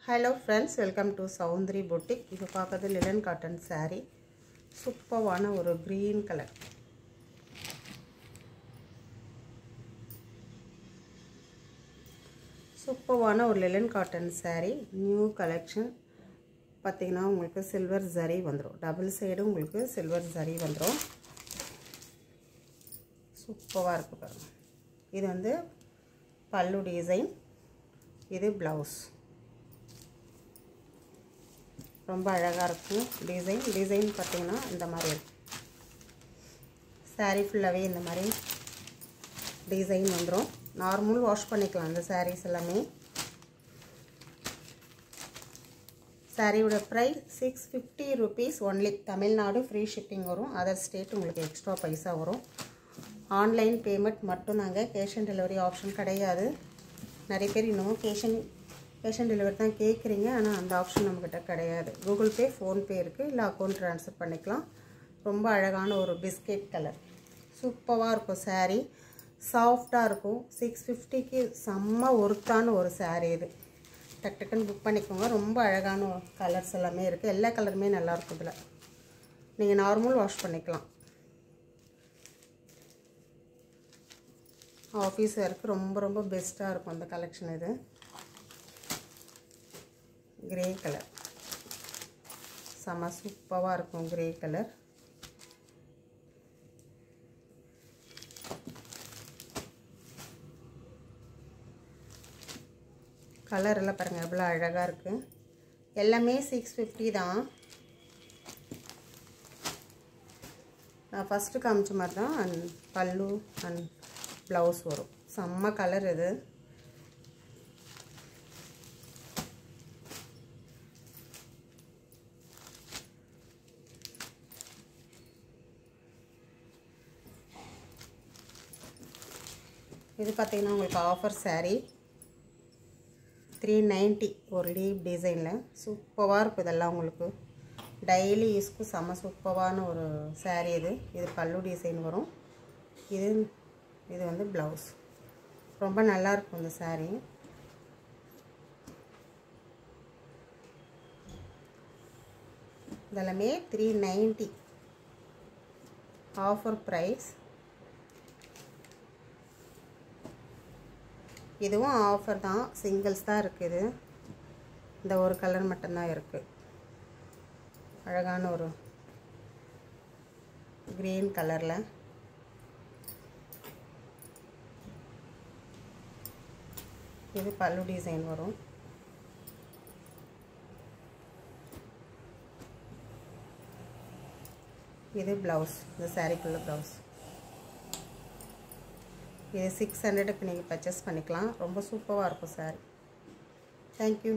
Hello friends, welcome to Soundri Boutique. இப்போ பார்க்கிறது linen cotton saree. சூப்பரான ஒரு green color. சூப்பரான ஒரு linen cotton saree, new collection. பாத்தீங்கன்னா உங்களுக்கு silver zari வந்துரும். டபுள் சைடு உங்களுக்கு silver zari வந்துரும். சூப்பரா இருக்கு பாருங்க. இது வந்து பல்லு டிசைன். இது blouse. ரொம்ப அழகா இருக்கு டிசைன் பாத்தீங்கன்னா இந்த மாதிரி இருக்கு saree ஃபுல்லாவே இந்த மாதிரி டிசைன் வந்துரும் நார்மல் வாஷ் பண்ணிக்கலாம் இந்த sarees எல்லாமே சாரியோட price 650 rupees only Tamil Nadu free shipping வரும் அதர் ஸ்டேட் உங்களுக்கு எக்ஸ்ட்ரா பைசா வரும் ஆன்லைன் பேமெண்ட் மட்டும் தாங்க கேஷ் ஆன் டெலிவரி ஆப்ஷன் கிடையாது நிறைய பேர் இன்னும் கேஷ் ஆன் டெலிவரி தான் கேக்குறீங்க ஆனா அந்த ஆப்ஷன் நம்மகிட்ட கிடையாது Google Pay Phone Pay இருக்கு இல்ல அக்கவுண்ட் ட்ரான்ஸ்ஃபர் பண்ணிக்கலாம் ரொம்ப அழகான ஒரு பிஸ்கட் கலர் சூப்பரா இருக்கும் saree சாஃப்ட்டா இருக்கும் 650 க்கு செம்ம ஒர்த்தான ஒரு saree இது டக் டக்னு புக் பண்ணிக்கோங்க ரொம்ப அழகான கலர்ஸ் எல்லாமே இருக்கு எல்லா கலருமே நல்லா இருக்கும் இதுல நீங்க நார்மல் வாஷ் பண்ணிக்கலாம் ஆபீஸ் வேர்க்கு ரொம்ப பெஸ்டா இருக்கும் அந்த கலெக்ஷன் இது grey color sama சூப்பரா இருக்கும் grey color கலர் எல்லாம் பாருங்க எவ்வளவு அழகா இருக்கு எல்லாமே 650 தான் நான் ஃபர்ஸ்ட் காமிச்ச மாதிரி தான் பல்லு and blouse வரும் செம்ம கலர் இது இது பாத்தீங்கன்னா உங்களுக்கு ஆஃபர் saree 390 ஒரு லீப் டிசைன்ல சூப்பரா இருக்கு இதெல்லாம் உங்களுக்கு டெய்லி யூஸ்க்கு செம சூப்பரான ஒரு saree இது பல்லு டிசைன் வரும் இது வந்து blouse ரொம்ப நல்லா இருக்கும் இந்த saree இதெல்லாமே 390 ஆஃபர் பிரைஸ் இதுவும் ஆஃபர் தான் சிங்கிள்ஸ் தான் இருக்குது இந்த ஒரு கலர் மட்டும் தான் இருக்கு அழகான ஒரு green கலர்ல இது பல்லு டிசைன் வரும் இது blouse இந்த saree குள்ள blouse இது 600 க்கு நீங்க பர்சேஸ் பண்ணிக்கலாம் ரொம்ப சூப்பரா இருக்கும் saree Thank you